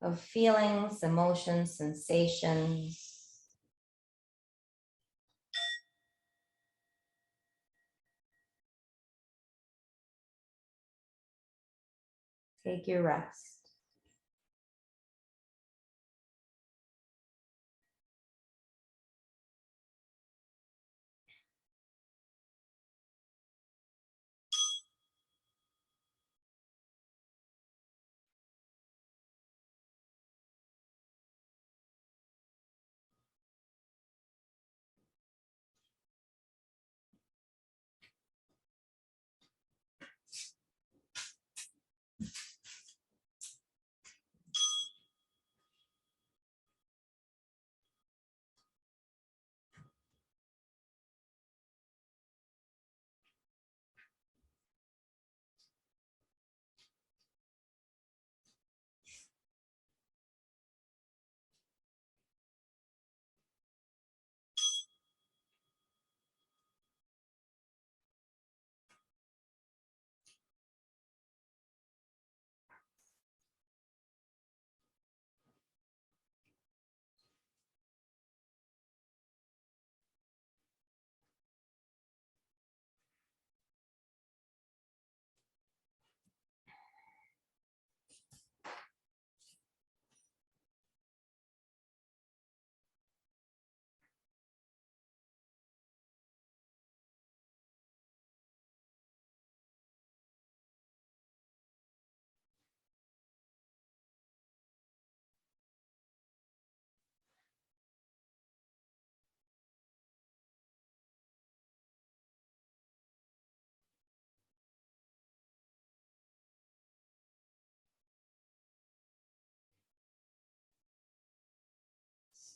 of feelings, emotions, sensations. Take your rest.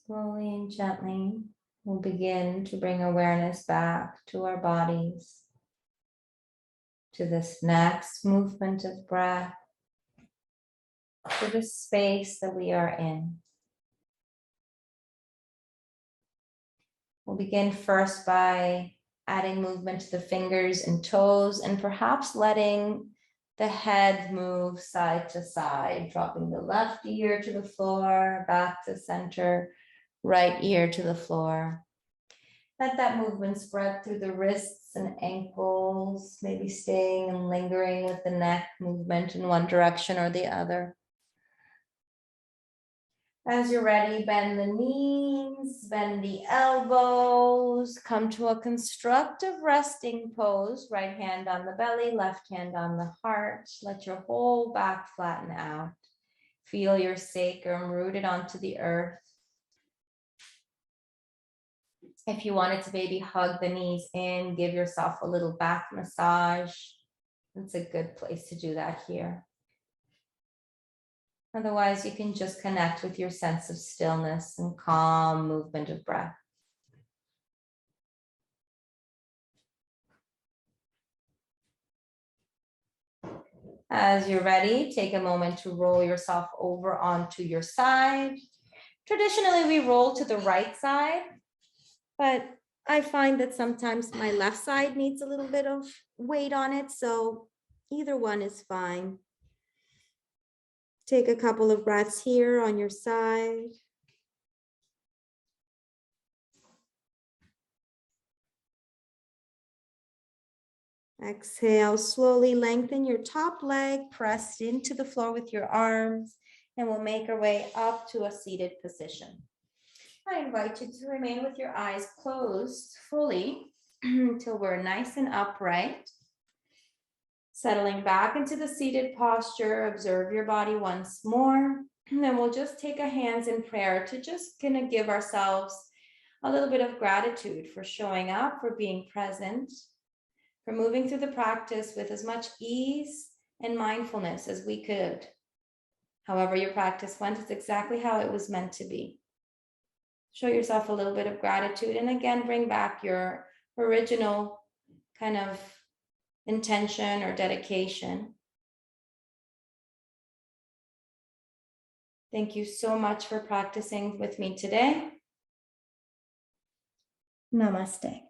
Slowly and gently, we'll begin to bring awareness back to our bodies, to this next movement of breath, to the space that we are in. We'll begin first by adding movement to the fingers and toes, and perhaps letting the head move side to side, dropping the left ear to the floor, back to center, right ear to the floor. Let that movement spread through the wrists and ankles, maybe staying and lingering with the neck movement in one direction or the other. As you're ready, bend the knees, bend the elbows, come to a constructive resting pose, right hand on the belly, left hand on the heart. Let your whole back flatten out. Feel your sacrum rooted onto the earth. If you wanted to maybe hug the knees in, give yourself a little back massage. It's a good place to do that here. Otherwise, you can just connect with your sense of stillness and calm movement of breath. As you're ready, take a moment to roll yourself over onto your side. Traditionally, we roll to the right side, but I find that sometimes my left side needs a little bit of weight on it, so either one is fine. Take a couple of breaths here on your side. Exhale, slowly lengthen your top leg, pressed into the floor with your arms, and we'll make our way up to a seated position. I invite you to remain with your eyes closed fully until we're nice and upright. Settling back into the seated posture, observe your body once more. And then we'll just take a hands in prayer to just kind of give ourselves a little bit of gratitude for showing up, for being present, for moving through the practice with as much ease and mindfulness as we could. However your practice went, it's exactly how it was meant to be. Show yourself a little bit of gratitude, and again, bring back your original kind of intention or dedication. Thank you so much for practicing with me today. Namaste.